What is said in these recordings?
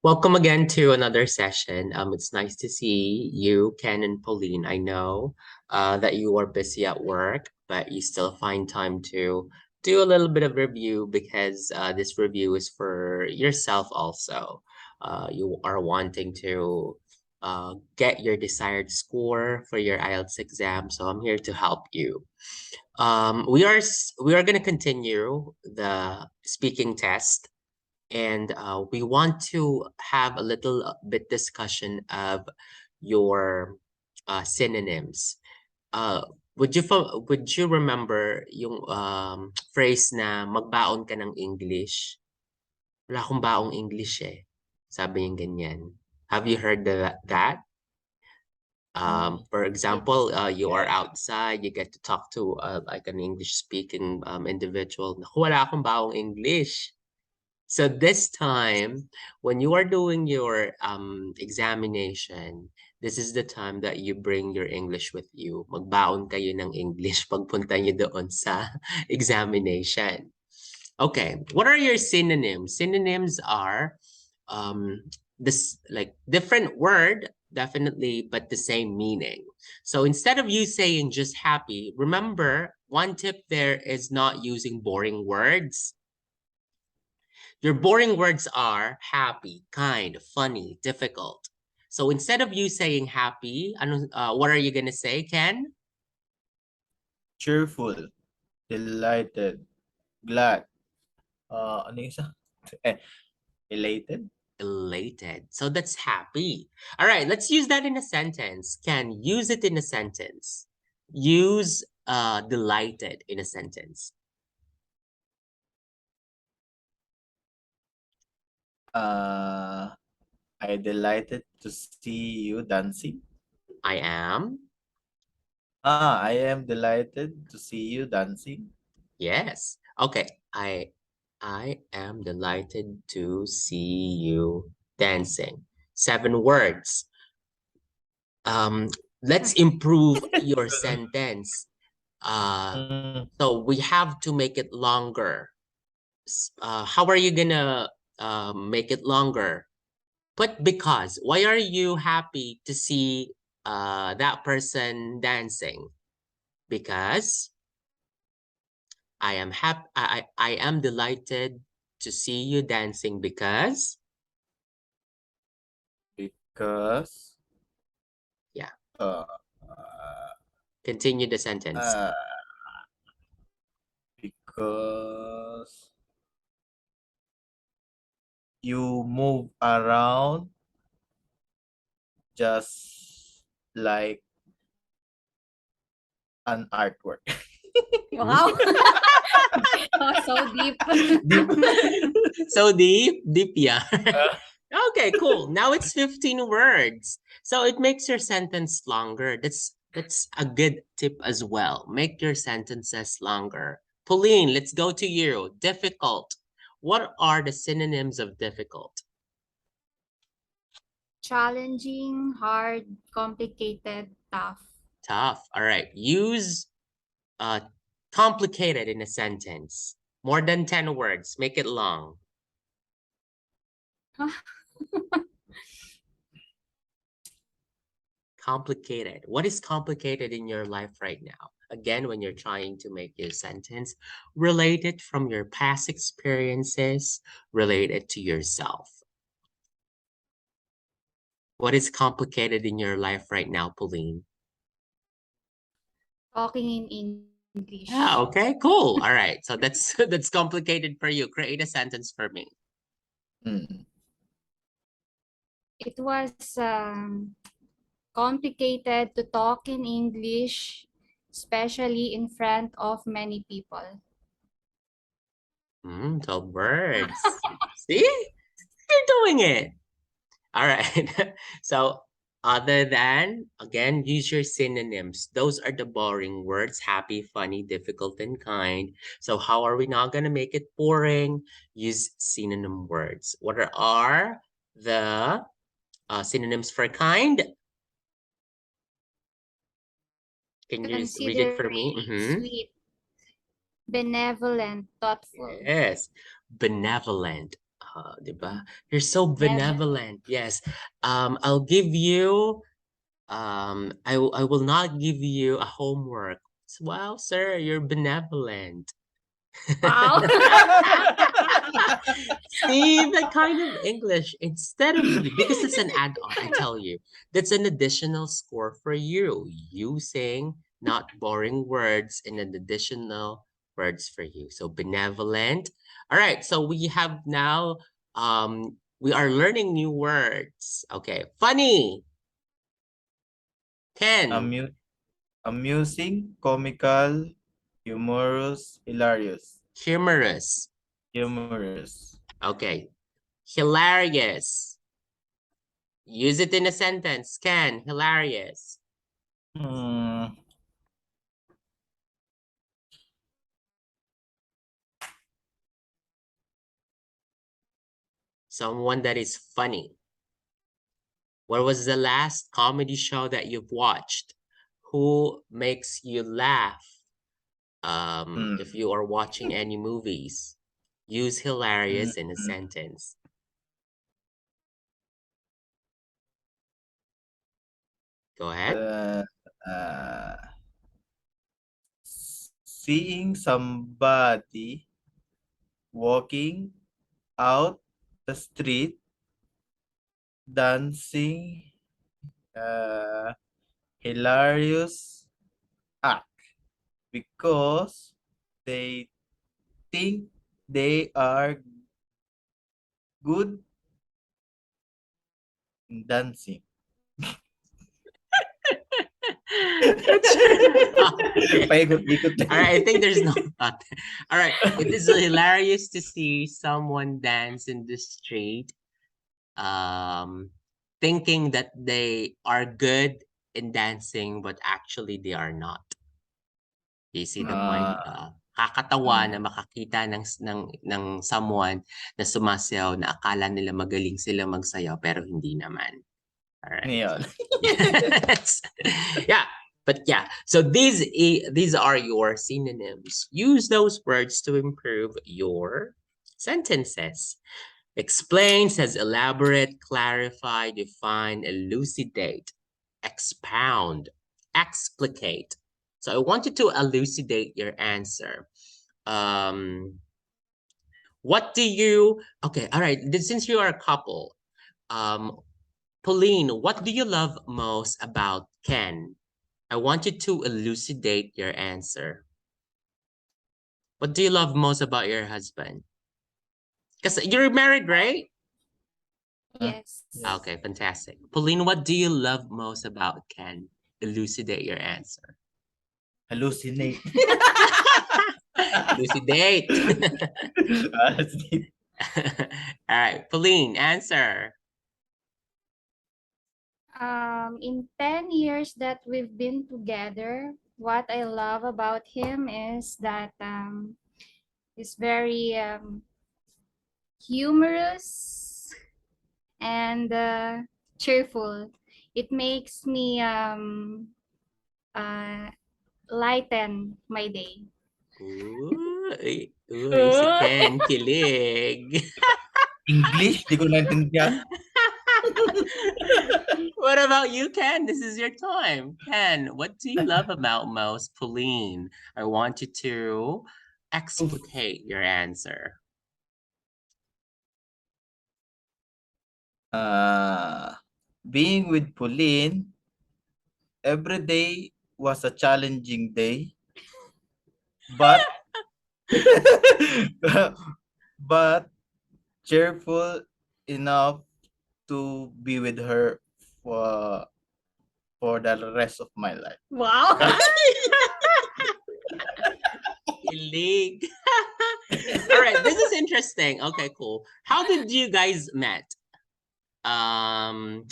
Welcome again to another session. It's nice to see you, Ken and Pauline. I know that you are busy at work, but you still find time to do a little bit of review because this review is for yourself also. You are wanting to get your desired score for your IELTS exam, so I'm here to help you. We are going to continue the speaking test and we want to have a little bit discussion of your synonyms. Uh, would you remember yung phrase na magbaon ka ng English? Wala akong baong English eh. Sabi niya ganyan. Have you heard that? For example, you are outside, you get to talk to like an English speaking individual. Naku, wala akong baong English. So this time, when you are doing your examination, this is the time that you bring your English with you. Magbaon kayo ng English pagpunta niyo doon sa examination. Okay, what are your synonyms? Synonyms are this like different word, definitely, but the same meaning. So instead of you saying just happy, remember one tip there is not using boring words. Your boring words are happy, kind, funny, difficult. So instead of you saying happy, what are you going to say, Ken? Cheerful, delighted, glad. Ano yung isa? Elated? Elated. So that's happy. All right, let's use that in a sentence. Ken, use it in a sentence. Use delighted in a sentence. I delighted to see you dancing. I am. I am delighted to see you dancing. Yes. Okay. I am delighted to see you dancing. 7 words. Let's improve your sentence. So we have to make it longer. How are you gonna make it longer? Put because. Why are you happy to see that person dancing? Because I am happy. I am delighted to see you dancing because. Because. Yeah. Uh, Continue the sentence. because you move around just like an artwork. Wow. Oh, so deep. Deep. So deep, yeah. Okay, cool. Now it's 15 words. So it makes your sentence longer. That's a good tip as well. Make your sentences longer. Pauline, let's go to you. Difficult. What are the synonyms of difficult? Challenging, hard, complicated, tough. Tough. All right. Use complicated in a sentence. More than 10 words. Make it long. Complicated. What is complicated in your life right now? Again, when you're trying to make your sentence related from your past experiences, related to yourself. What is complicated in your life right now, Pauline? Talking in English. Yeah, okay, cool. All right. So that's that's complicated for you. Create a sentence for me. It was complicated to talk in English, especially in front of many people. 12 words. See? You're doing it. All right. So other than, again, use your synonyms. Those are the boring words: happy, funny, difficult, and kind. So how are we not going to make it boring? Use synonym words. What are the synonyms for kind? Can you just read it for me? Sweet, benevolent, thoughtful. Yes. Benevolent. Diba? You're so Never. benevolent. Yes. I'll give you I will not give you a homework. Wow, sir, you're benevolent. Wow. See that kind of English instead of because it's an add-on, I tell you, that's an additional score for you using not boring words and an additional words for you. So benevolent. All right, so we have now we are learning new words. Okay, funny. Ken, Amu- Amusing, comical, humorous, hilarious. humorous. Humorous. Okay, hilarious. Use it in a sentence. Ken, hilarious. Hmm. Someone that is funny. What was the last comedy show that you've watched? Who makes you laugh? If Hmm. you are watching any movies, use hilarious in a Hmm. sentence. Go ahead. Uh, uh, Seeing somebody walking out the street dancing, uh, hilarious act because they think they are good in dancing. That's okay. Paikot-ikot All lang. right, I think there's no thought. All right, it is hilarious to see someone dance in the street, um, thinking that they are good in dancing, but actually they are not. You see the point? Ah, Kakatawa na mm, makakita ng someone na sumasayaw na akala nila magaling sila magsayaw pero hindi naman. Alright. ngayon. Yes. Yeah. But yeah, so these are your synonyms. Use those words to improve your sentences. Explain says elaborate, clarify, define, elucidate, expound, explicate. So I want you to elucidate your answer. Um, what do you, okay, all right, since you are a couple, um, Pauline, what do you love most about Ken? I want you to elucidate your answer. What do you love most about your husband? Because you're married, right? Yes. Okay, Yes. fantastic. Pauline, what do you love most about Ken? Elucidate your answer. Hallucinate. Elucidate. Hallucinate. All right, Pauline, answer. In 10 years that we've been together, what I love about him is that he's very humorous and cheerful. It makes me uh, lighten my day. Uy, si Ken, kilig. English? Di ko naintindihan. What about you, Ken? This is your time. Ken, what do you love about most, Pauline? I want you to Oof. explicate your answer. Uh, Being with Pauline, every day was a challenging day, but but cheerful enough to be with her for for the rest of my life. Wow. Kilig. All right, this is interesting. Okay, cool. How did you guys met? Um,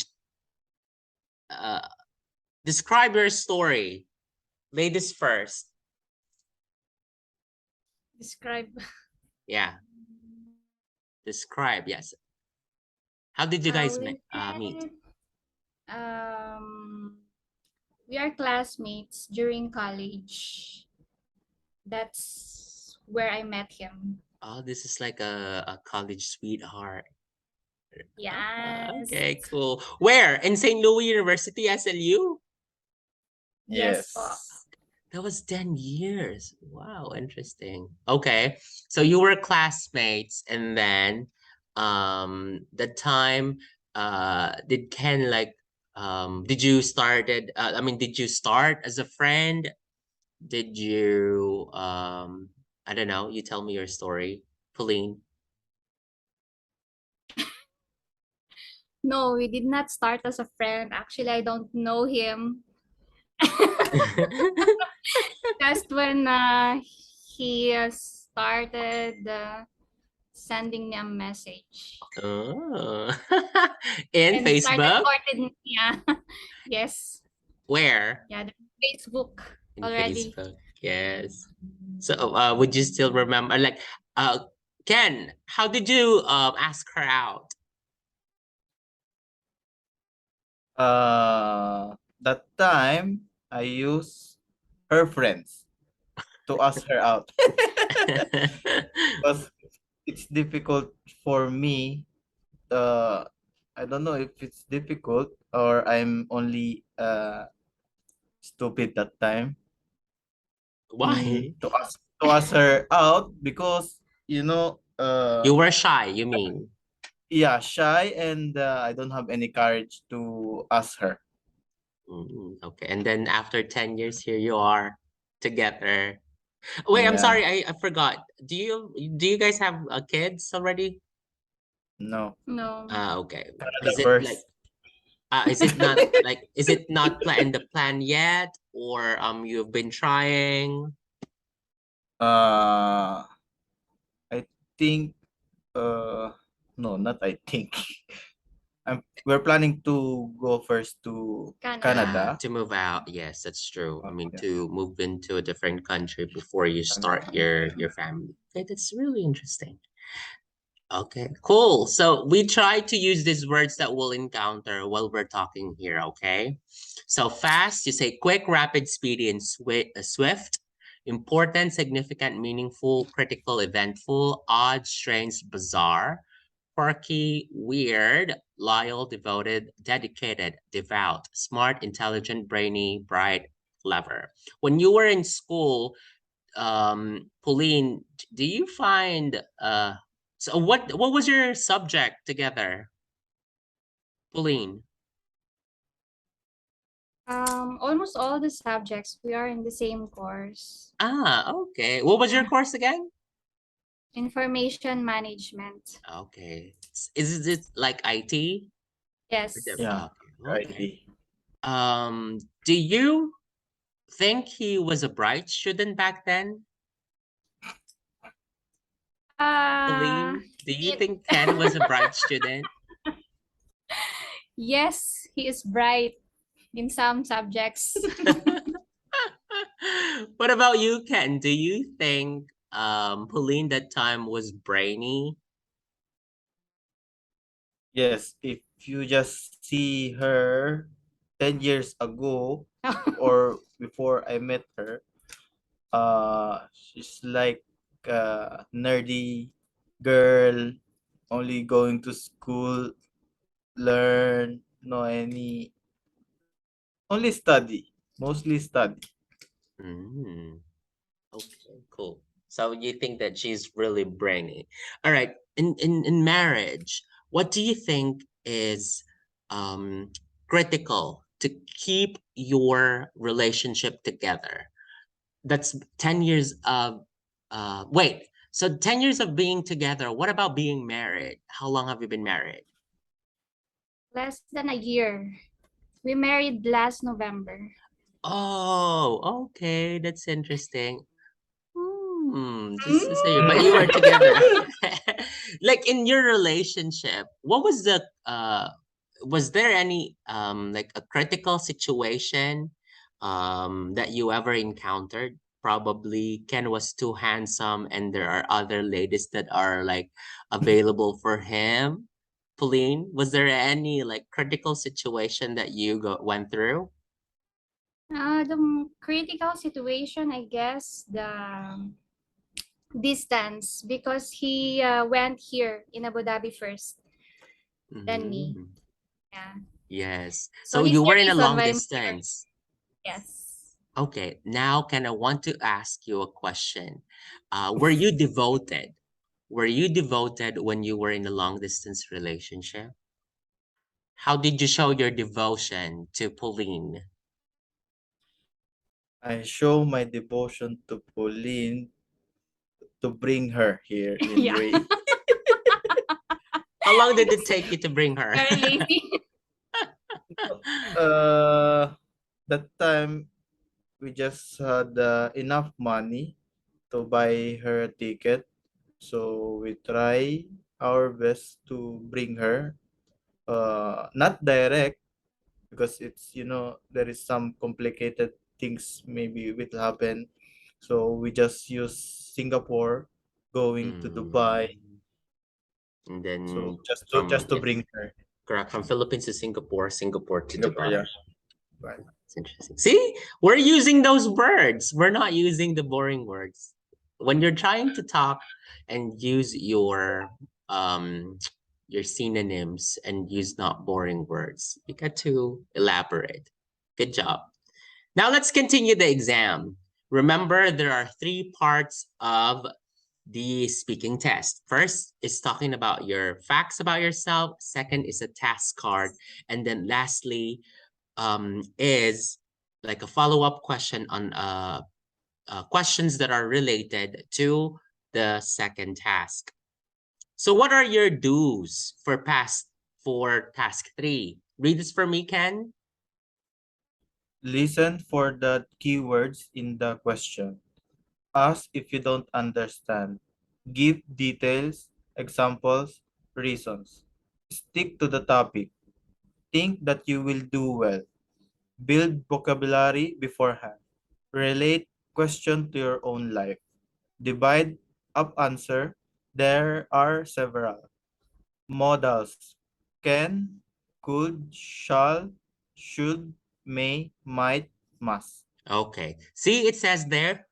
uh, describe your story. Ladies first. Describe. Yeah, describe. Yes. How did you guys With meet? Ken, um, we are classmates during college. That's where I met him. Oh, this is like a college sweetheart. Yes. Okay, cool. Where? In St. Louis University, SLU? Yes po. Yes. That was 10 years. Wow, interesting. Okay. So you were classmates and then the time did Ken like did you started did you start as a friend? Did you I don't know, you tell me your story, Pauline. No, we did not start as a friend. Actually, I don't know him. Just when he started sending me a message Oh. In and started Facebook? courting me. Yeah. Yes. Where? Yeah, the Facebook In already. Facebook. Yes. So, would you still remember, like, Ken, how did you ask her out? That time I use her friends to ask her out because it's difficult for me. Uh, I don't know if it's difficult or I'm only stupid that time. Why? To ask her out because You were shy, you mean? yeah, shy, and I don't have any courage to ask her. Okay. And then after 10 years, here you are together. Wait, I'm Yeah, sorry, I forgot. Do you guys have kids already? no, No. Okay. Canada Is it like first. is it not in the plan yet, or you've been trying? uh, I think no, not I think. We're planning to go first to Canada. Canada. To move out, yes, that's true. I mean, Yeah, to move into a different country before you start your family. Okay, that's really interesting. Okay, cool. So we try to use these words that we'll encounter while we're talking here, okay? So fast, you say quick, rapid, speedy, and swift. Important, significant, meaningful, critical, eventful, odd, strange, bizarre, quirky, weird, loyal, devoted, dedicated, devout, smart, intelligent, brainy, bright, clever. When you were in school, Pauline, do you find so what was your subject together, Pauline? Almost all the subjects we are in the same course. Okay. What was your Yeah. course again? Information management. Okay. Is it like IT? Yes. yeah, Okay. Okay. ID. Do you think he was a bright student back then, Uh, Pauline? Do you it, think Ken was a bright student? yes, he is bright in some subjects. What about you, Ken? Do you think Pauline that time was brainy? Yes, if you just see her 10 years ago or before I met her, she's like a nerdy girl, only going to school, learn, no any, only study, mostly study. Mm, okay, cool. So you think that she's really brainy. All right. In marriage, what do you think is um critical to keep your relationship together? That's 10 years of wait. So 10 years of being together. What about being married? How long have you been married? Less than a year. We married last November. Oh, okay. That's interesting. Just to say, but you Mm. were together. Like in your relationship, what was the was there any like a critical situation that you ever encountered? Probably Ken was too handsome and there are other ladies that are like available for him. Pauline, was there any like critical situation that you went through? The critical situation, I guess, distance because he went here in Abu Dhabi first than me. Mhm. Yeah. Yes. So So he's you the were in a reason long why I'm here. distance. Yes. Okay, now can I want to ask you a question? Were you devoted? Were you devoted when you were in a long distance relationship? How did you show your devotion to Pauline? I show my devotion to Pauline to bring her here in Yeah. UAE. How long did it take you to bring her? Very lazy. uh, that time we just had enough money to buy her a ticket, so we try our best to bring her. Not direct because it's there is some complicated things maybe will happen, so we just use Singapore going to Dubai, Mm. And so then just to bring her. correct, from Philippines to Singapore, Singapore to Singapore, Dubai. yeah. Right. It's interesting. See, we're using those words. We're not using the boring words. When you're trying to talk and use um your synonyms and use not boring words, you got to elaborate. Good job. Now let's continue the exam. Remember, there are three parts of the speaking test. First is talking about your facts about yourself. Second is a task card. And then lastly, is like a follow-up question on questions that are related to the second task. So what are your do's for task 3? Read this for me, Ken. Listen for the keywords in the question. Ask if you don't understand. Give details, examples, reasons. Stick to the topic. Think that you will do well. Build vocabulary beforehand. Relate question to your own life. Divide up answer. There are several. Modals: can, could, shall, should, may, might, must. Okay. See, it says there,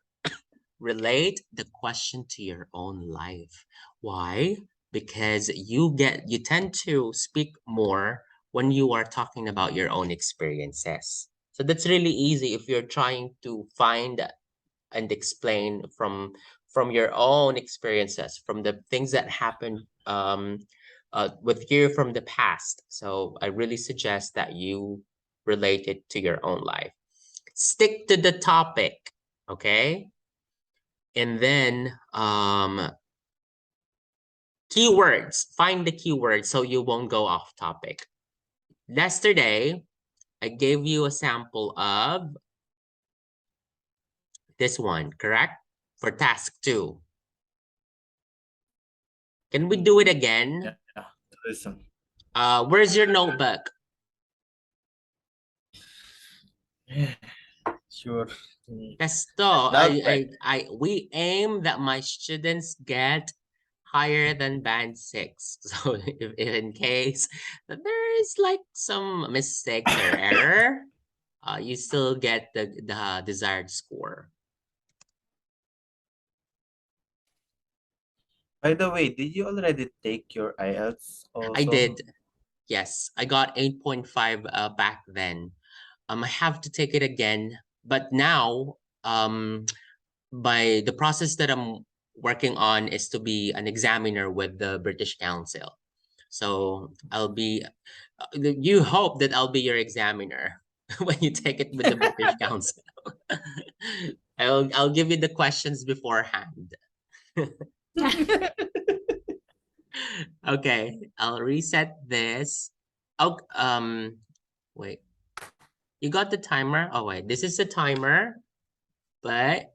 relate the question to your own life. Why? Because you tend to speak more when you are talking about your own experiences. So that's really easy if you're trying to find and explain from your own experiences, from the things that happened with you from the past. So I really suggest that you relate it to your own life. Stick to the topic, okay? And then keywords. Find the keywords so you won't go off topic. Yesterday, I gave you a sample of this one, correct? For task 2. Can we do it again? Yeah, listen. Where's your notebook? Yeah, sure. Testo, Notepad. we aim that my students get higher than band 6. So if in case that there is like some mistakes or error, you still get the desired score. By the way, did you already take your IELTS I also? did. Yes, I got 8.5 back then. I have to take it again, but now by the process that I'm working on is to be an examiner with the British Council. So I'll be, you hope that I'll be your examiner when you take it with the British Council. I'll give you the questions beforehand. Okay, I'll reset this. Oh, wait. You got the timer? Oh wait, this is the timer, but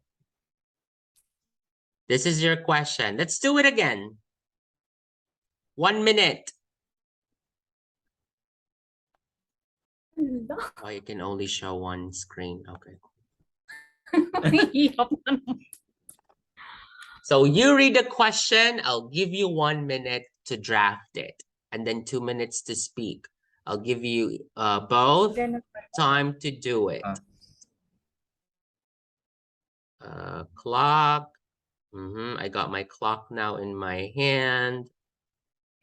this is your question. Let's do it again. 1 minute. Oh, you can only show one screen. Okay. So you read the question. I'll give you 1 minute to draft it, and then 2 minutes to speak. I'll give you both time to do it. Clock I got my clock now in my hand.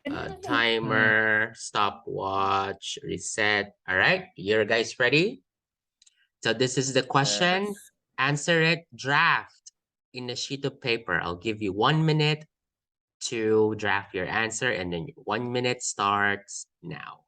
Mm. Timer, stopwatch, reset. All right, you guys ready? So this is the question. Yes. Answer it. Draft in a sheet of paper. I'll give you 1 minute to draft your answer, and then your 1 minute starts now.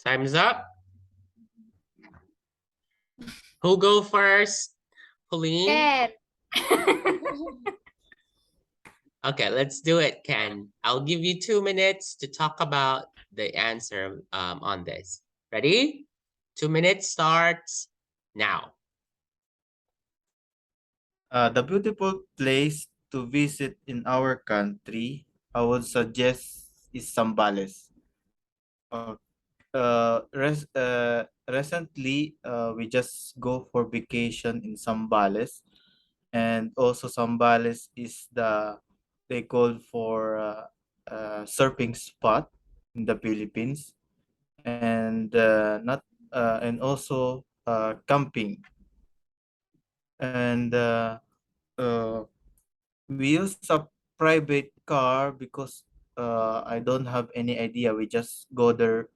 Time's up. Who go first? Pauline? Ken. Okay, let's do it, Ken. I'll give you 2 minutes to talk about the answer on this. Ready? 2 minutes starts now. The beautiful place to visit in our country, I would suggest is Zambales. Uh, Recently, we just go for vacation in Zambales, and also Zambales is they call for surfing spot in the Philippines, and not and also camping, and uh, we use a private car because I don't have any idea. We just go there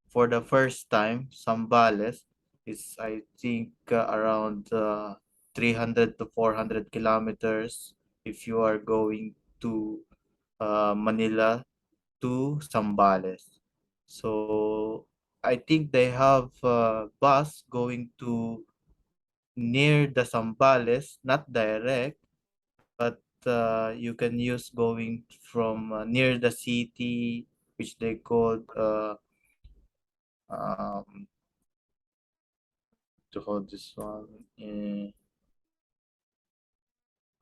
for the first time. Zambales is, I think, around 300 to 400 kilometers if you are going to Manila to Zambales. So I think they have a bus going to near the Zambales, not direct, but you can use going from near the city, which they called um, to hold this one.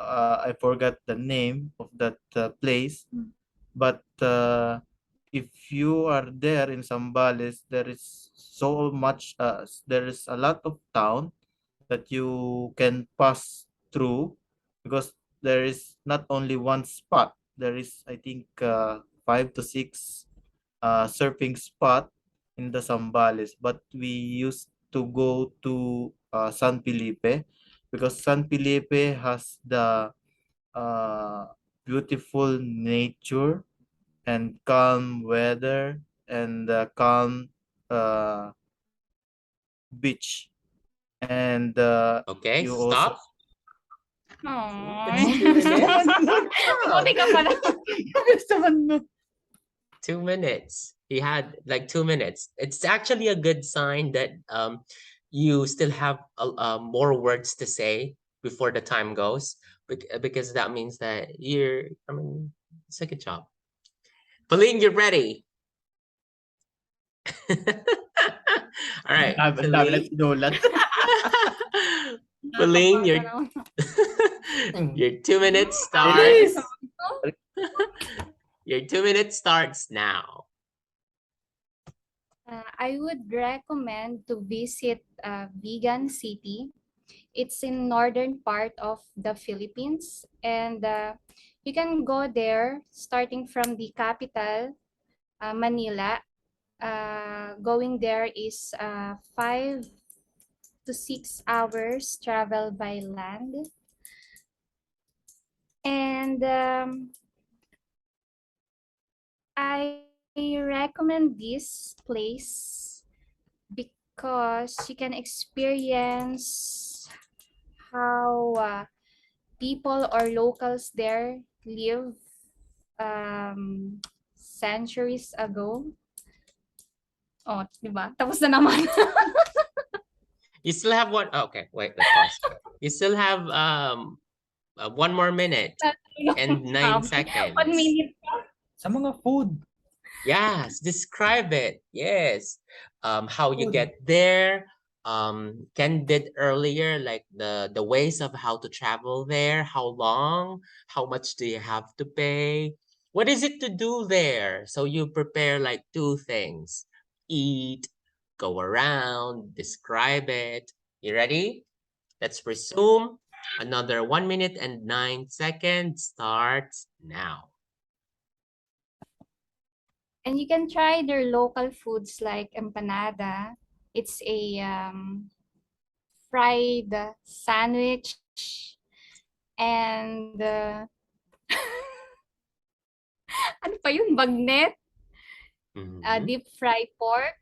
I forgot the name of that place, but if you are there in Zambales, there is so much. There is a lot of town that you can pass through, because there is not only one spot. There is, I think, 5 to 6 surfing spot in the Zambales, but we used to go to San Felipe, because San Felipe has the uh, beautiful nature and calm weather and calm uh, beach, and Okay, you also. stop. Aww. It's Hmm? 2 minutes. Buti ka pala. Bilis naman nun. 2 minutes. He had like 2 minutes. It's actually a good sign that you still have more words to say before the time goes, because that means that you're. I mean, it's a good job. Pauline, you're ready. All right, Ang dami lang Pauline. sinulat. Pauline, Nakakapagod naman. your 2 minutes Bilis! starts. Your 2 minutes starts now. I would recommend to visit Vegan City. It's in northern part of the Philippines, and you can go there starting from the capital, Manila. Going there is 5 to 6 hours travel by land, and I recommend this place because you can experience how people or locals there lived centuries ago. Oh, di ba? Tapos na naman. You still have one. Oh, okay, wait, let's pause. You still have 1 more minute and 9 seconds. 1 minute. Sa mga food. Yes, describe it. Yes. How you Food. get there. Ken did earlier, like the ways of how to travel there, how long, how much do you have to pay? What is it to do there? So you prepare like two things. Eat, go around, describe it. You ready? Let's resume. Another 1 minute and 9 seconds starts now. And you can try their local foods like empanada. It's a fried sandwich and ano pa yun? Bagnet, Mhm. deep fried pork.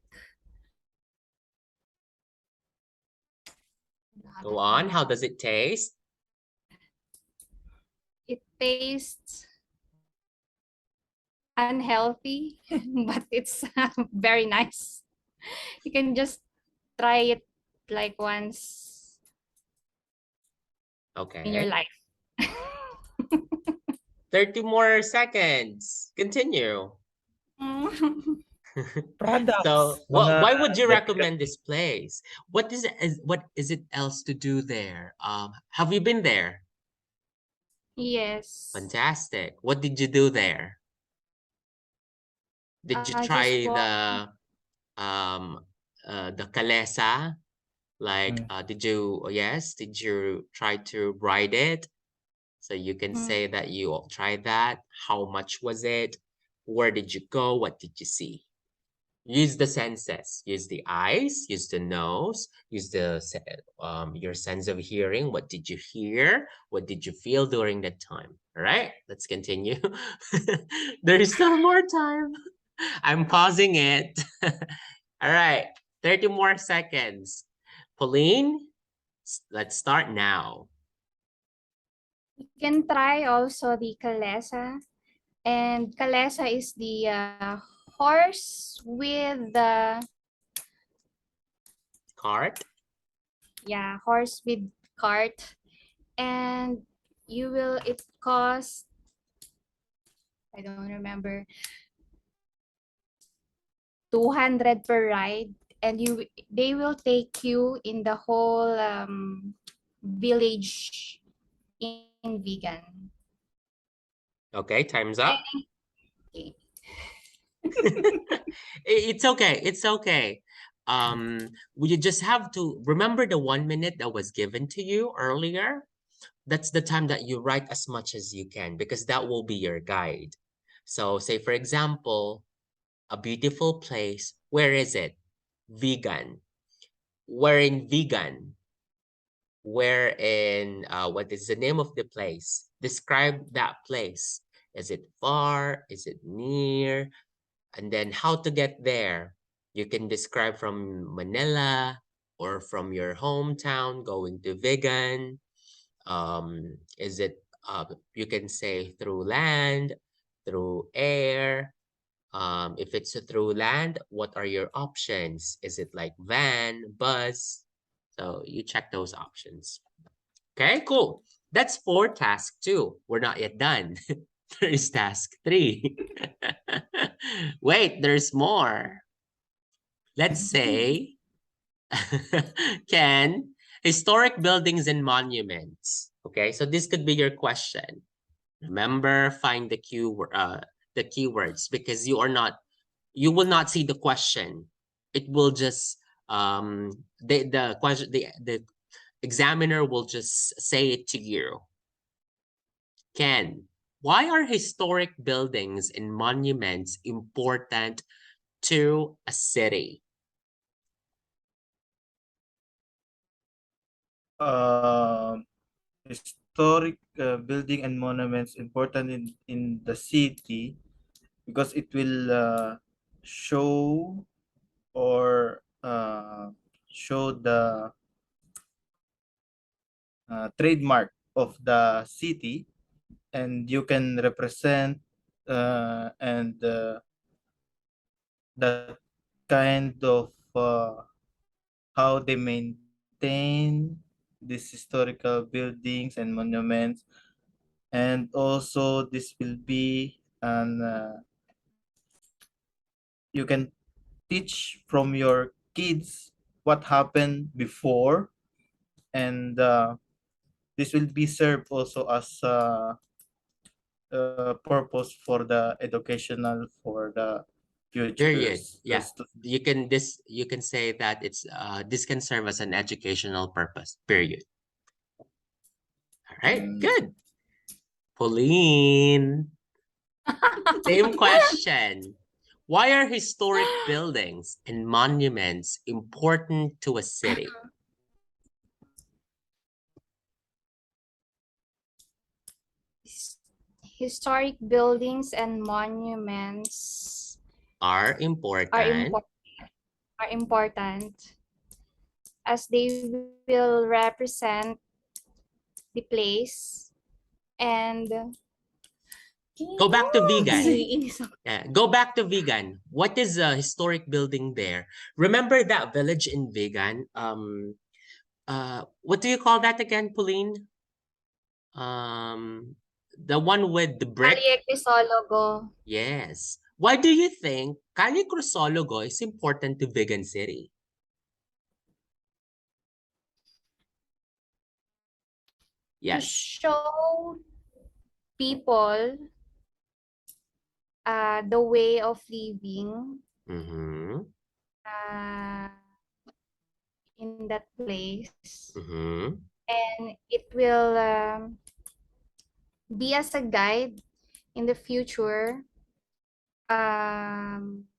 Go on. How does it taste? It tastes unhealthy, but it's very nice. You can just try it like once in your Okay. life. 30 more seconds. Continue. Products. So, Mga why would you recommend derivative. this place? What is it else to do there? Have you been there? Yes. Fantastic. What did you do there? Did you Just try walk. um the kalesa? Like Mm. did you try to ride it? So you can Mm, say that you all tried that. How much was it? Where did you go? What did you see? Use the senses. Use the eyes. Use the nose. Use your sense of hearing. What did you hear? What did you feel during that time? All right, let's continue. There is still more time. I'm pausing it. All right, 30 more seconds. Pauline, let's start now. You can try also the kalesa. And kalesa is the horse with the Cart. horse with cart. And it costs, I don't remember, 200 per ride. And they will take you in the whole village in vegan. Okay, time's up. Okay. It's okay. It's okay. You just have to remember the 1 minute that was given to you earlier. That's the time that you write as much as you can because that will be your guide. So, say for example, a beautiful place. Where is it? Vegan. Where in vegan? Where in what is the name of the place? Describe that place. Is it far? Is it near? And then how to get there. You can describe from Manila or from your hometown going to vegan. Is it you can say through land, through air. If it's through land, what are your options? Is it like van, bus? So you check those options. Okay, cool. That's for task 2. We're not yet done. There is task 3. Wait, there's more. Let's say, can historic buildings and monuments. Okay, so this could be your question. Remember, find the keywords because you will not see the question. It will just the question the examiner will just say it to you. Ken, why are historic buildings and monuments important to a city? Um, Historic building and monuments important in the city because it will show or show the trademark of the city and you can represent and that kind of how they maintain these historical buildings and monuments, and also this will be an you can teach from your kids what happened before, and this will be served also as a purpose for the educational for the Period. futures Yeah. You can say that it's this can serve as an educational purpose. Period. All right. mm, Good. Pauline. Same question. Why are historic buildings and monuments important to a city? Historic buildings and monuments Are are important. impor- are important as they will represent the place and Go back to vegan. naiinis ako. Yeah, go back to vegan. What is a historic building there? Remember that village in vegan? What do you call that again, Pauline? Um, the one with the brick. Calle Crisologo. Yes. Why do you think Calle Crisologo is important to Vegan City? To Yes. show people the way of living Mm-hmm. uh, in that place, Mm-hmm. and it will be as a guide in the future. Um,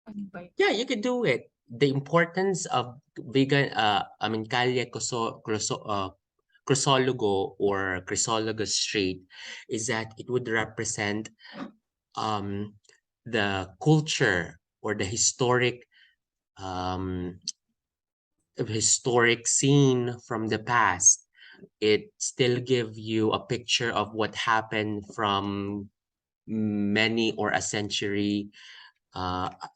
ano ba yun? Yeah, you could do it. The importance of vegan, Calle Crisologo or Crisologo Street is that it would represent um, the culture or the um, historic scene from the past. It still give you a picture of what happened from many or uh,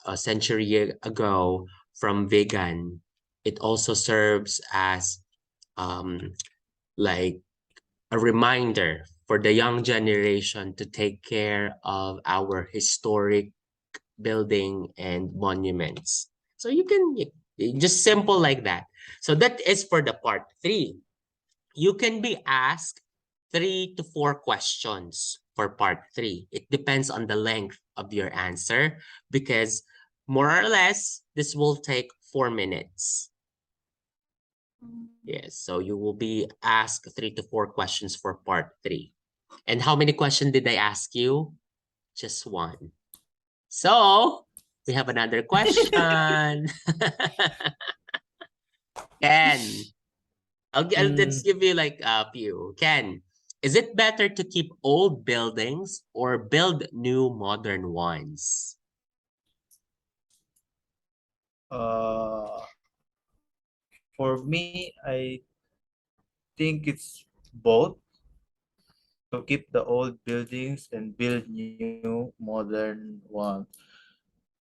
a century ago from vegan. It also serves as um, like a reminder for the young generation to take care of our historic building and monuments. So you can just simple like that. So that is for the part 3. You can be asked 3 to 4 questions for part 3. It depends on the length of your answer because more or less this will take 4 minutes. Yes, so you will be asked 3 to 4 questions for part 3. And how many questions did I ask you? Just one. So we have another question. Ken, let's mm, give you like a few. Ken, is it better to keep old buildings or build new modern ones? uh, for me, I think it's both, to keep the old buildings and build new modern ones.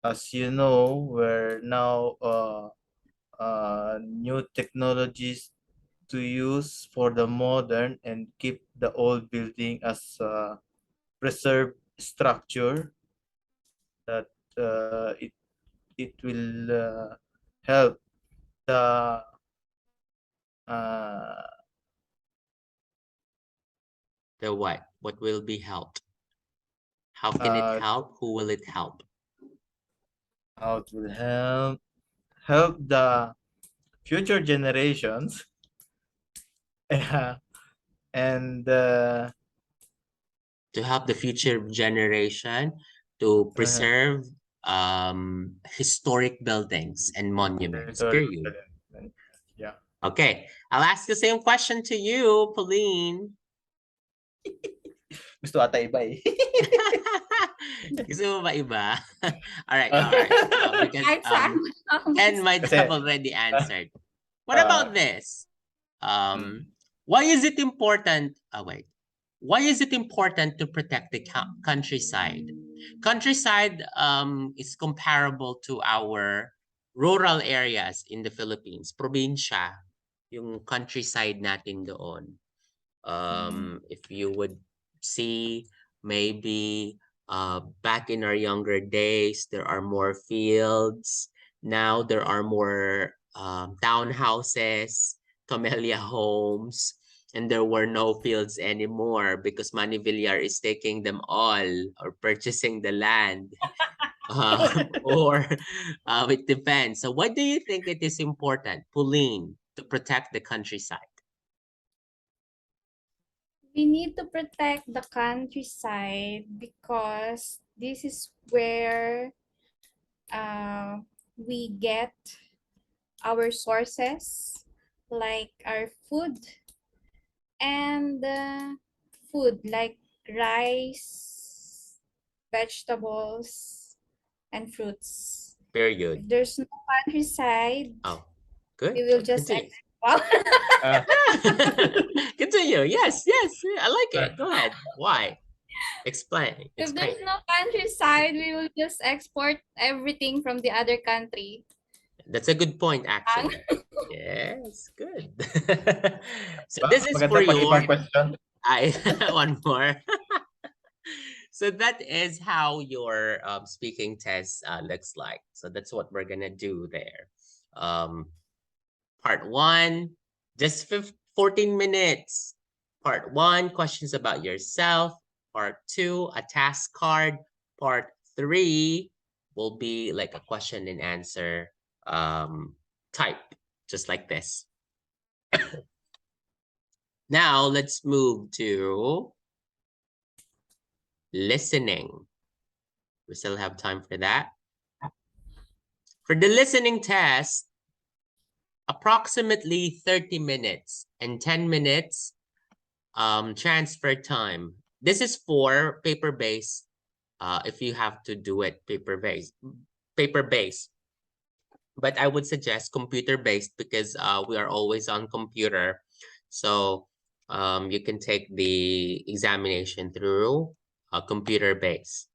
As you know, we're now new technologies to use for the modern and keep the old building as a preserved structure that it will help the uh, The what? What will be helped? How can it uh, help? Who will it help? how it will help the future generations. And To help the future generation to uh, preserve historic buildings and monuments, historic period. yeah. Okay, I'll ask the same question to you, Pauline. Gusto ata iba eh. Gusto mo ba iba? All right. Because Kahit saan mo lang Ken gusto. might Kasi have already answered. What uh, about this? mm, Why is it important? Why is it important to protect the countryside? Countryside is comparable to our rural areas in the Philippines. Probinsya, yung countryside natin doon. If you would see, maybe back in our younger days, there are more fields. Now there are more townhouses, camellia homes, and there were no fields anymore because Manny Villar is taking them all or purchasing the land. Or it depends. So why do you think it is important, Pauline, to protect the countryside? We need to protect the countryside because this is where we get our sources, like our food and food like rice, vegetables, and fruits. Period. If there's no countryside, Oh, good. we will just Continue. wow. Continue. Yes, yes. I like Uh, it. Go ahead. Why? Explain. If Explain. there's no countryside, we will just export everything from the other country. That's a good point, actually. Yes, good. So this is for maganda pag your ibang question. one more. So that is how your speaking test looks like. So that's what we're gonna do there. Part 1, just 14 minutes. Part 1, questions about yourself. Part 2, a task card. Part 3 will be like a question and answer type, just like this. Now let's move to listening. We still have time for that. For the listening test, approximately 30 minutes and 10 minutes transfer time. This is for paper-based, if you have to do it paper-based. But I would suggest computer-based because we are always on computer. So you can take the examination through computer-based.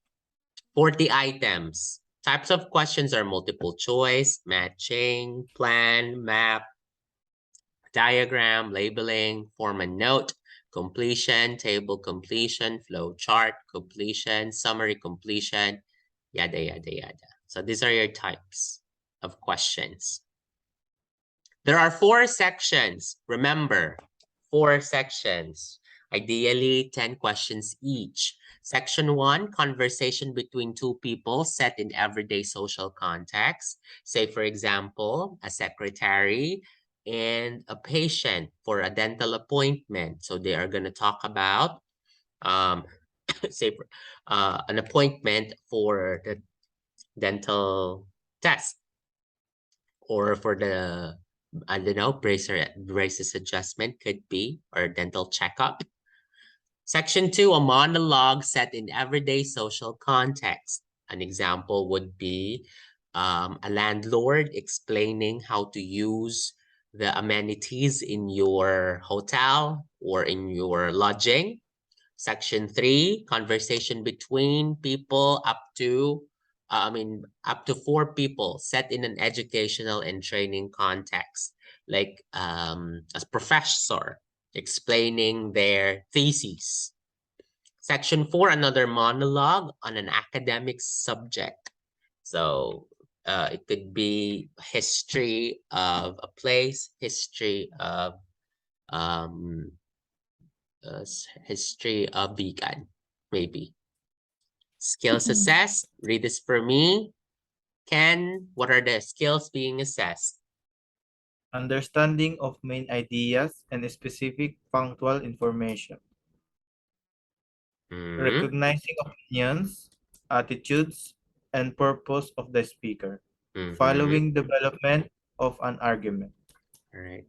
40 items. Types of questions are multiple choice, matching, plan, map, diagram, labeling, form and note, completion, table completion, flow chart completion, summary completion, yada, yada, yada. So these are your types of questions. There are 4 sections. Remember, 4 sections. Ideally, 10 questions each. Section 1, conversation between 2 people set in everyday social context. Say, for example, a secretary and a patient for a dental appointment. So they are going to talk about, say, an appointment for the dental test or for the, I don't know, braces adjustment could be, or dental checkup. Section 2, a monologue set in everyday social context. An example would be a landlord explaining how to use the amenities in your hotel or in your lodging. Section 3, conversation between people up to 4 people set in an educational and training context, like a professor explaining their theses. Section 4, another monologue on an academic subject. So it could be history of a place, history of vegan, maybe. Skills assessed, read this for me. Ken, what are the skills being assessed? Understanding of main ideas and specific factual information. Recognizing opinions, attitudes, and purpose of the speaker. Following development of an argument. All right.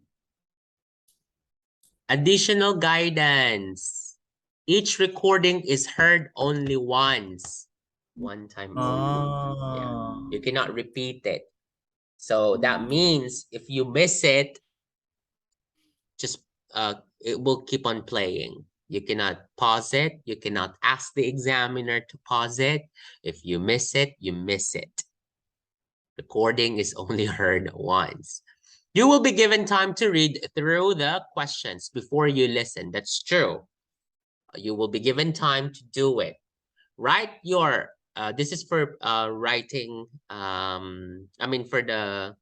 Additional guidance. Each recording is heard only once. One time only. Yeah. You cannot repeat it. So that means if you miss it, just it will keep on playing. You cannot pause it. You cannot ask the examiner to pause it. If you miss it, you miss it. Recording is only heard once. You will be given time to read through the questions before you listen. That's true. You will be given time to do it. Write your, this is for writing, for the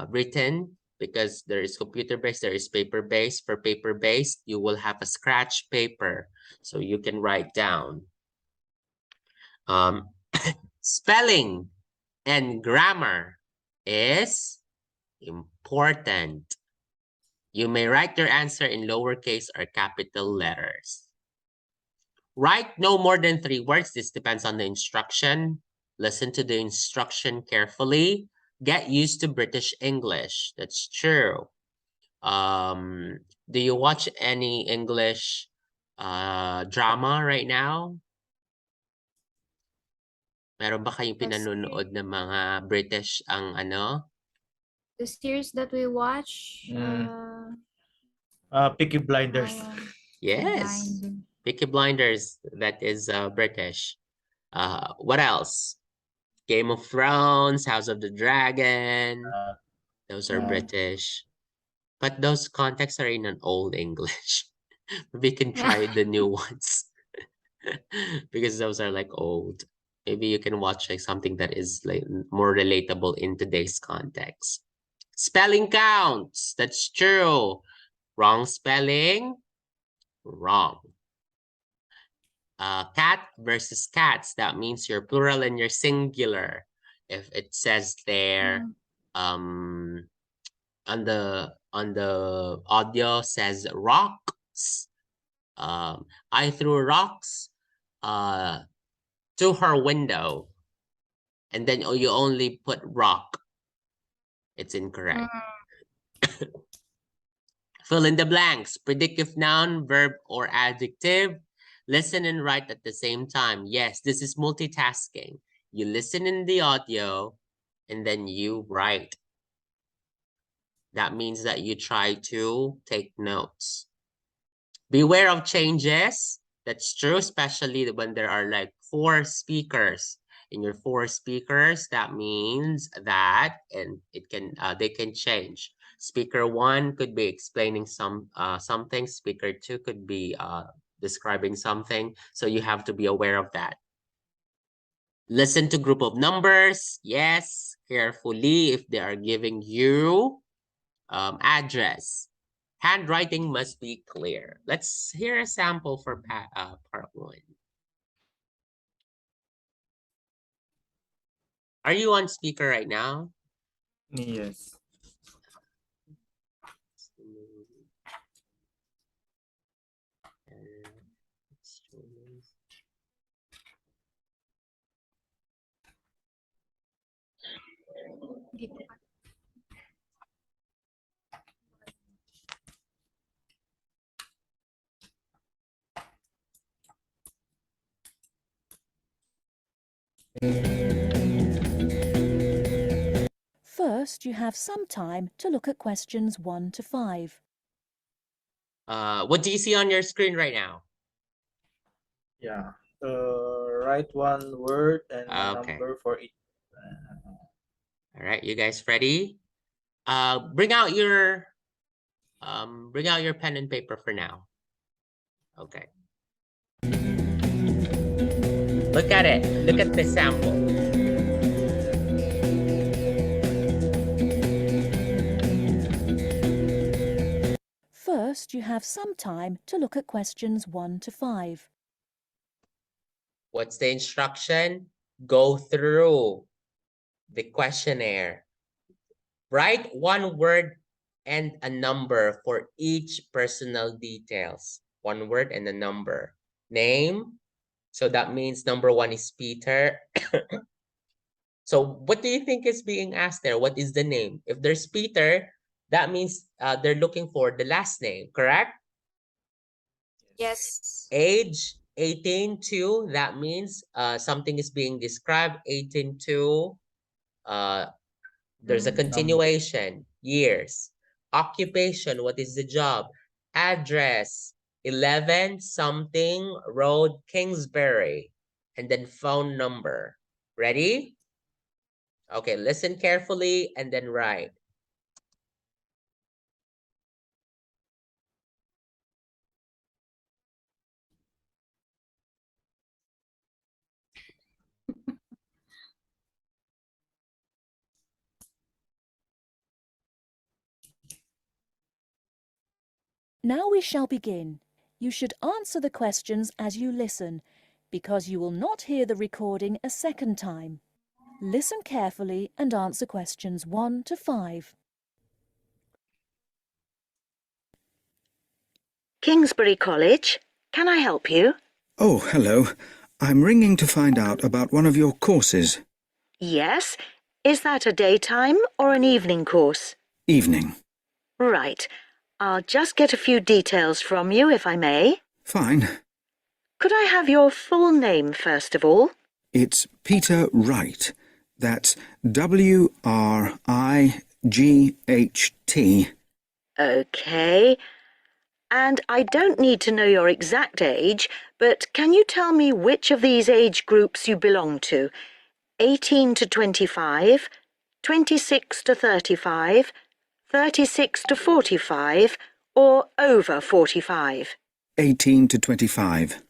written, because there is computer-based, there is paper-based. For paper-based, you will have a scratch paper, so you can write down. Spelling and grammar is important. You may write your answer in lowercase or capital letters. Write no more than 3 words. This depends on the instruction. Listen to the instruction carefully. Get used to British English. That's true. Do you watch any English drama right now? Meron ba kayong pinanonood ng mga British ang ano? The series that we watch, Peaky Blinders. Yes. Peaky Blinders, that is British. What else? Game of Thrones, House of the Dragon. Those are British. But those contexts are in an old English. We can try the new ones. Because those are like old. Maybe you can watch like something that is like more relatable in today's context. Spelling counts. That's true. Wrong spelling. Wrong. Cat versus cats. That means you're plural and you're singular. If it says there, on the audio says rocks. I threw rocks to her window, and then you only put rock. It's incorrect. Fill in the blanks. Predicative noun, verb, or adjective. Listen and write at the same time. Yes, this is multitasking. You listen in the audio, and then you write. That means that you try to take notes. Beware of changes. That's true, especially when there are like 4 speakers. In your 4 speakers, that means that, and it can they can change. Speaker 1 could be explaining something. Speaker 2 could be describing something. So you have to be aware of that. Listen to group of numbers. Yes, carefully if they are giving you address. Handwriting must be clear. Let's hear a sample for part 1. Are you on speaker right now? Yes. First, you have some time to look at questions 1 to 5. What do you see on your screen right now? Yeah. Write 1 word and a Okay. number for each. All right, you guys ready? Bring out your pen and paper for now. Okay. Look at it. Look at the sample. First, you have some time to look at questions 1 to 5. What's the instruction? Go through the questionnaire. Write 1 word and a number for each personal details. 1 word and a number. Name. So that means number 1 is Peter. So what do you think is being asked there? What is the name? If there's Peter, that means they're looking for the last name, correct? Yes. Age, 18 to, that means something is being described. 18 to, there's a continuation. Years. Occupation, what is the job? address 11 something Road, Kingsbury, and then phone number. Ready? Okay, listen carefully and then write. Now we shall begin. You should answer the questions as you listen, because you will not hear the recording a second time. Listen carefully and answer questions 1 to 5. Kingsbury College. Can I help you? Oh, hello. I'm ringing to find out about one of your courses. Yes. Is that a daytime or an evening course? Evening. Right. I'll just get a few details from you, if I may. Fine. Could I have your full name, first of all? It's Peter Wright. That's W-R-I-G-H-T. OK. And I don't need to know your exact age, but can you tell me which of these age groups you belong to? 18 to 25, 26 to 35, 36 to 45, or over 45? 18 to 25.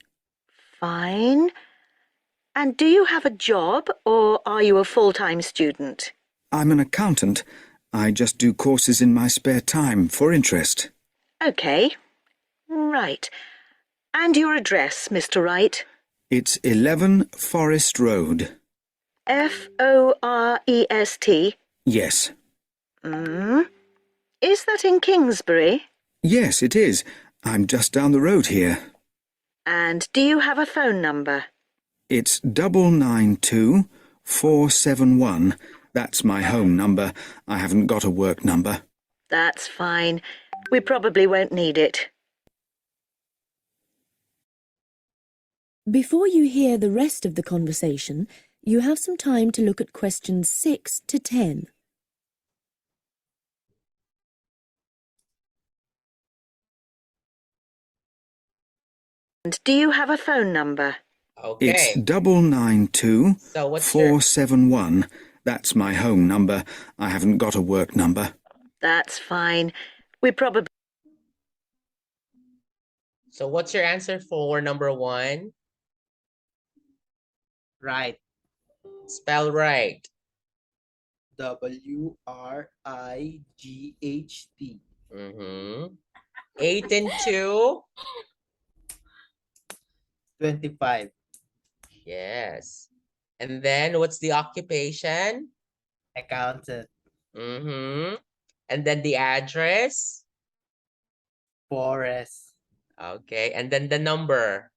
Fine. And do you have a job, or are you a full-time student? I'm an accountant. I just do courses in my spare time for interest. OK. Right. And your address, Mr. Wright? It's 11 Forest Road. Forest? Yes. Is that in Kingsbury? Yes, it is. I'm just down the road here. And do you have a phone number? It's 992 471. That's my home number. I haven't got a work number. That's fine. We probably won't need it. Before you hear the rest of the conversation, you have some time to look at questions 6 to 10. And do you have a phone number? Okay. It's 992 So what's your 471. That's my home number. I haven't got a work number. That's fine. We probably... So what's your answer for number 1? Right. Spell right. W-R-I-G-H-T. 8 and 2. 25. Yes. And then what's the occupation? Accountant. And then the address. Forest. Okay. And then the number.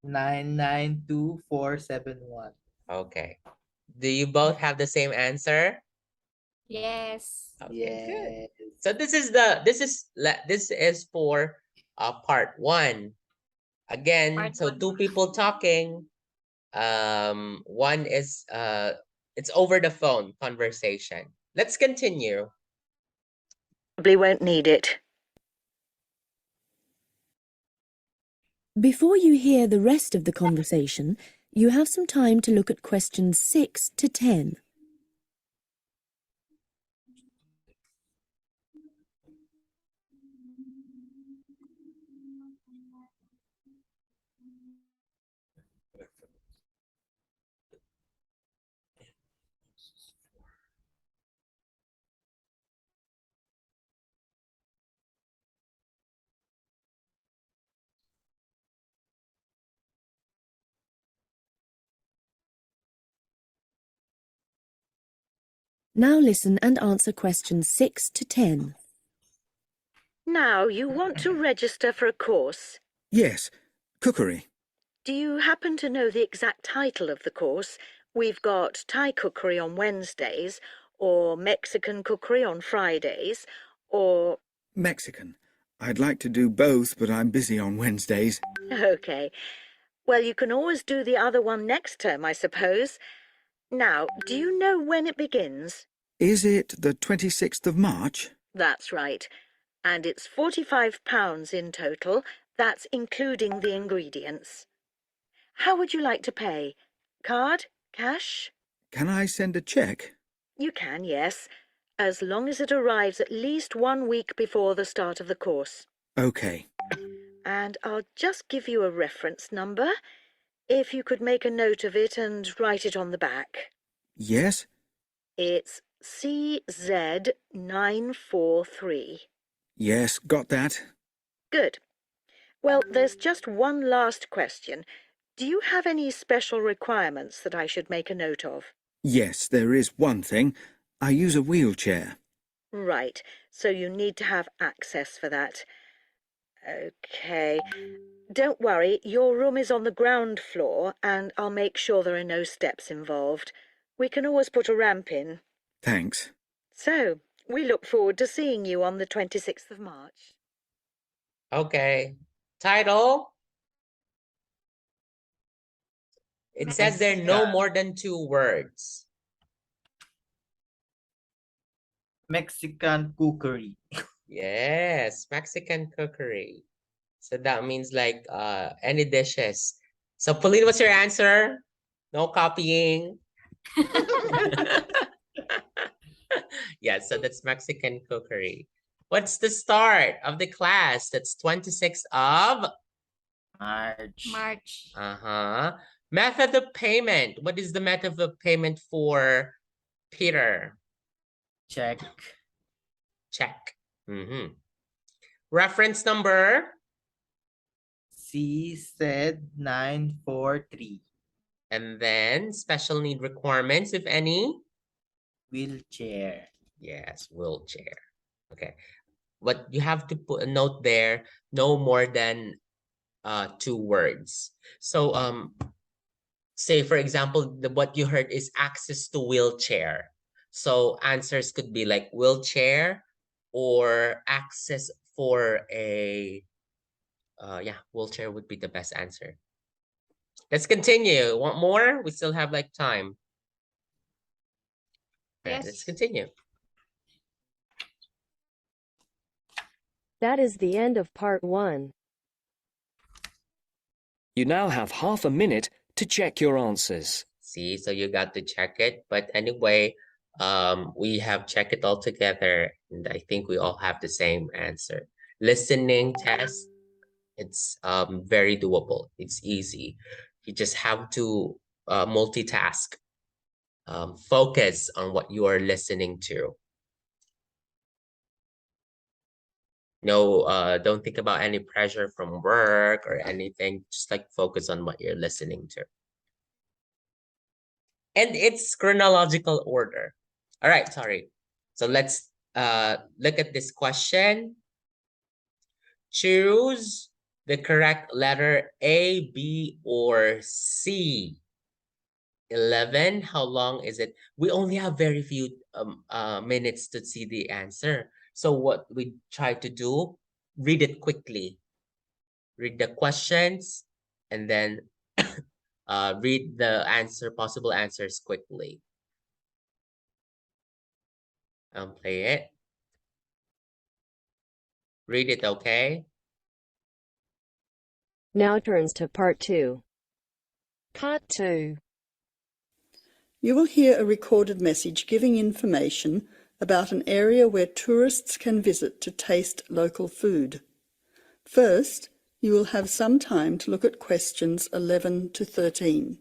992471. Okay. Do you both have the same answer? Yes. Okay, good. Yes. So this is for part 1. Again, Part so one. 2 people talking. One is it's over the phone conversation. Let's continue. Probably won't need it. Before you hear the rest of the conversation, you have some time to look at questions 6 to 10. Now listen and answer questions 6 to 10. Now, you want to register for a course. Yes, cookery. Do you happen to know the exact title of the course? We've got Thai cookery on Wednesdays, or Mexican cookery on Fridays, or... Mexican. I'd like to do both, but I'm busy on Wednesdays. OK. Well, you can always do the other one next term, I suppose. Now, do you know when it begins? Is it the 26th of March? That's right. and it's £45 in total. That's including the ingredients. How would you like to pay? Card? Cash? Can I send a cheque? You can, yes, as long as it arrives at least 1 week before the start of the course. OK. And I'll just give you a reference number, if you could make a note of it and write it on the back. Yes? It's CZ943. Yes, got that. Good. Well, there's just one last question. Do you have any special requirements that I should make a note of? Yes, there is one thing. I use a wheelchair. Right, so you need to have access for that. OK. Don't worry, your room is on the ground floor, and I'll make sure there are no steps involved. We can always put a ramp in. Thanks. So, we look forward to seeing you on the 26th of March. Okay. Title. It says there are no more than 2 words. Mexican cookery. Yes, Mexican cookery. So that means like any dishes. So Pauline, what's your answer? No copying. Yeah, so that's Mexican cookery. What's the start of the class? That's 26th of March. Uh-huh. Method of payment. What is the method of payment for Peter? Check. Check. Mm-hmm. Reference number. CZ943. And then special need requirements, if any. Wheelchair. Yes, wheelchair. Okay. But you have to put a note there, no more than 2 words. So say for example, what you heard is access to wheelchair. So answers could be like wheelchair or access for a wheelchair would be the best answer. Let's continue. Want more? We still have like time. All right, let's continue. That is the end of part 1. You now have half a minute to check your answers. See, so you got to check it. But anyway, we have checked it all together, and I think we all have the same answer. Listening test, it's very doable. It's easy. You just have to multitask. Focus on what you are listening to. No, don't think about any pressure from work or anything. Just like focus on what you're listening to. And it's chronological order. All right, sorry. So let's look at this question. Choose the correct letter A, B, or C. 11, how long is it? We only have very few minutes to see the answer. So what we try to do, read it quickly. Read the questions and then read the possible answers quickly. Play it. Read it, okay? Now turns to part 2. Part 2. You will hear a recorded message giving information about an area where tourists can visit to taste local food. First, you will have some time to look at questions 11 to 13.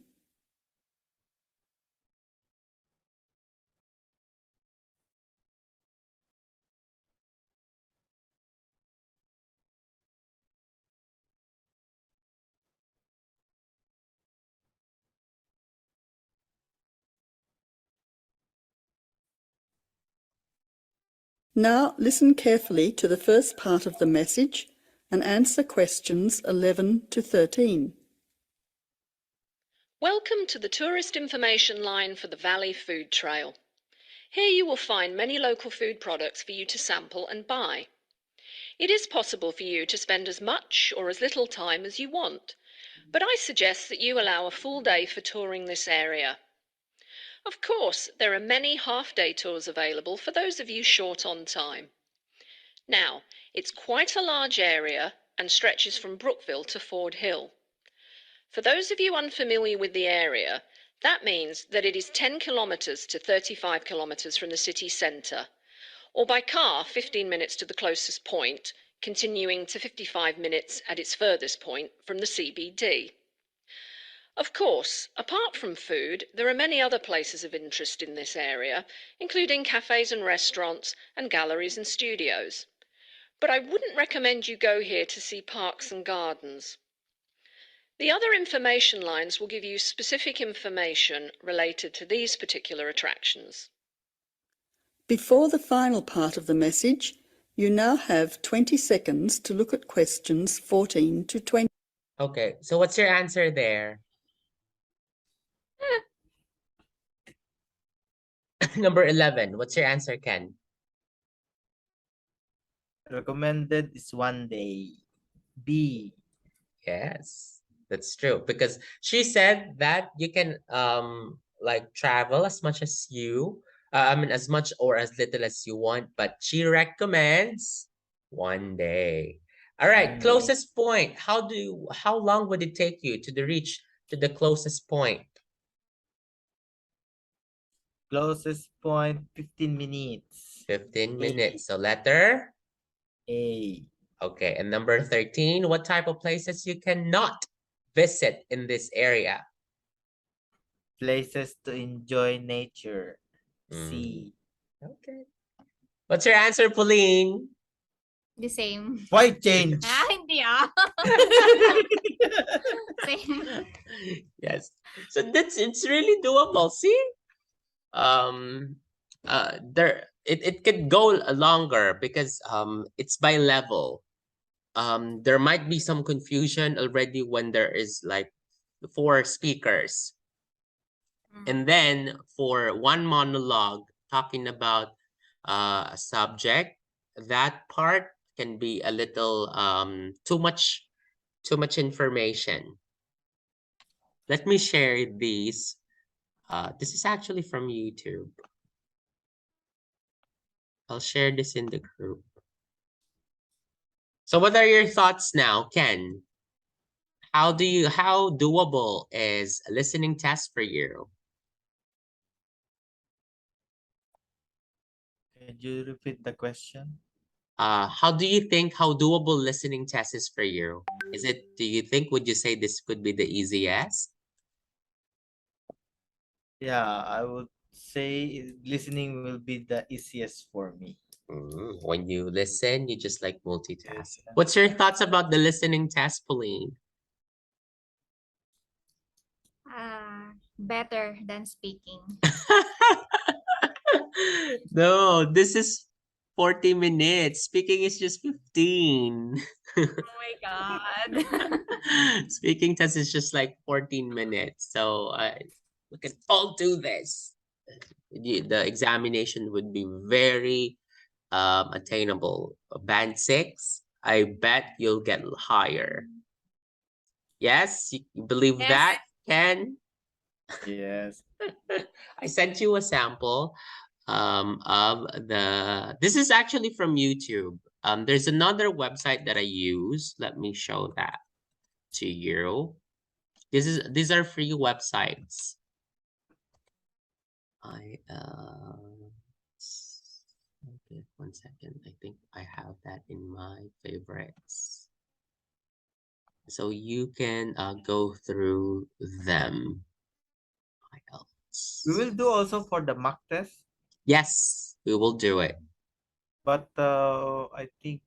Now listen carefully to the first part of the message and answer questions 11 to 13. Welcome to the tourist information line for the Valley Food Trail. Here you will find many local food products for you to sample and buy. It is possible for you to spend as much or as little time as you want, but I suggest that you allow a full day for touring this area. Of course, there are many half-day tours available for those of you short on time. Now, it's quite a large area and stretches from Brookville to Ford Hill. For those of you unfamiliar with the area, that means that it is 10 kilometres to 35 kilometres from the city centre, or by car 15 minutes to the closest point, continuing to 55 minutes at its furthest point from the CBD. Of course, apart from food, there are many other places of interest in this area, including cafes and restaurants and galleries and studios. But I wouldn't recommend you go here to see parks and gardens. The other information lines will give you specific information related to these particular attractions. Before the final part of the message, you now have 20 seconds to look at questions 14 to 20. Okay, so what's your answer there? Number 11. What's your answer, Ken? Recommended is 1 day. B. Yes, that's true. Because she said that you can like travel as much as you, I mean as much or as little as you want, but she recommends 1 day. All right, 1 day. closest point. How long would it take you to reach to the closest point? Closest point, 15 minutes. 15 minutes. So letter A. Okay, and number 13, what type of places you cannot visit in this area? Places to enjoy nature. C. Okay. What's your answer, Pauline? The same. Why change? Hindi Same. Yes. So it's really doable. See? There it could go longer because it's by level. There might be some confusion already when there is like 4 speakers. And then for one monologue talking about a subject, that part can be a little too much information. Let me share these. This is actually from YouTube. I'll share this in the group. So what are your thoughts now, Ken? How doable is a listening test for you? Could you repeat the question? How doable listening test is for you? Would you say this could be the easiest? Yeah, I would say listening will be the easiest for me. When you listen, you just like multitask. What's your thoughts about the listening test, Pauline? Better than speaking. No, this is 40 minutes. Speaking is just 15. Oh my God. Speaking test is just like 14 minutes. So we can all do this. The examination would be very attainable. Band 6, I bet you'll get higher. Yes, you believe Yes. that, Ken? Yes. I sent you a sample of this is actually from YouTube. There's another website that I use. Let me show that to you. These are free websites. Okay, 1 second. I think I have that in my favorites. So you can go through them. IELTS. We will do also for the mock test. Yes, we will do it. But I think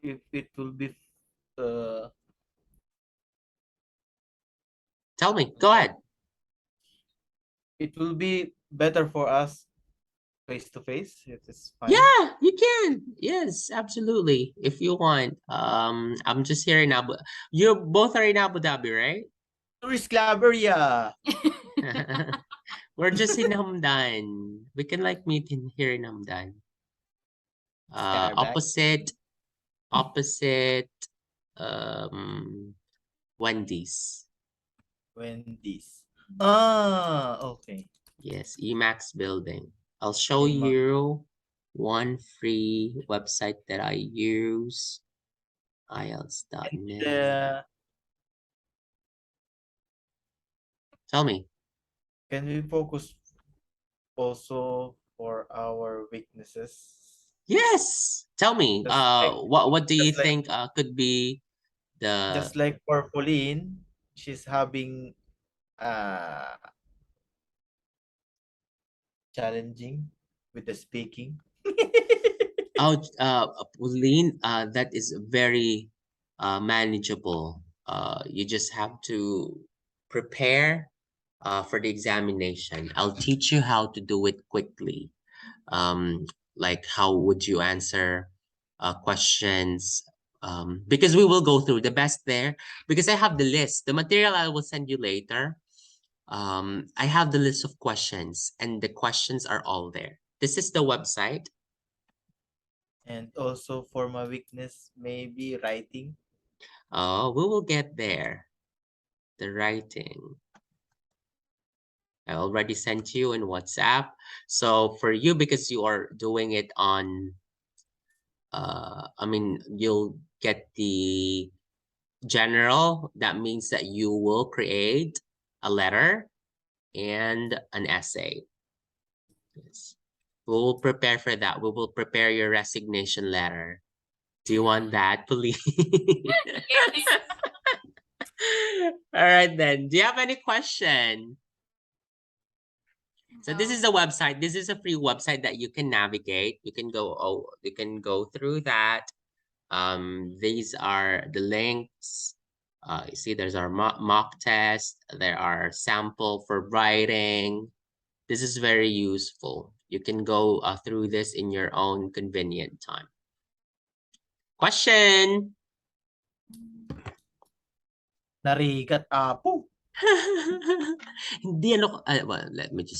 if it will be Tell me, go ahead. it will be better for us face to face. It is fine. Yeah, you can. Yes, absolutely. If you want. I'm just here in Abu. You both are in Abu Dhabi, right? Tourist club area. We're just in Hamdan. We can like meet in here in Hamdan. Opposite Wendy's. Wendy's. Ah, okay. Yes, Emax building. I'll show Emax. you One free website that I use, IELTS.net. Tell me. Can we focus also for our weaknesses? Yes. Tell me. What do you think could be the just like for Pauline, she's having challenging with the speaking. Pauline, that is very manageable. You just have to prepare for the examination. I'll teach you how to do it quickly. Like how would you answer questions? Because we will go through the best there. Because I have the list. The material I will send you later. I have the list of questions, and the questions are all there. This is the website. And also for my weakness, maybe writing. Oh, we will get there. The writing. I already sent you in WhatsApp. So for you, because you are doing it on, you'll get the general. That means that you will create a letter and an essay. Yes. We will prepare for that. We will prepare your resignation letter. Do you want that, please? Yes. All right then. Do you have any question? So this is the website. This is a free website that you can navigate. You can go through that. These are the links. You see there's our mock test. There are sample for writing. This is very useful. You can go through this in your own convenient time. Question. Narigat apo. Hindi well, let me just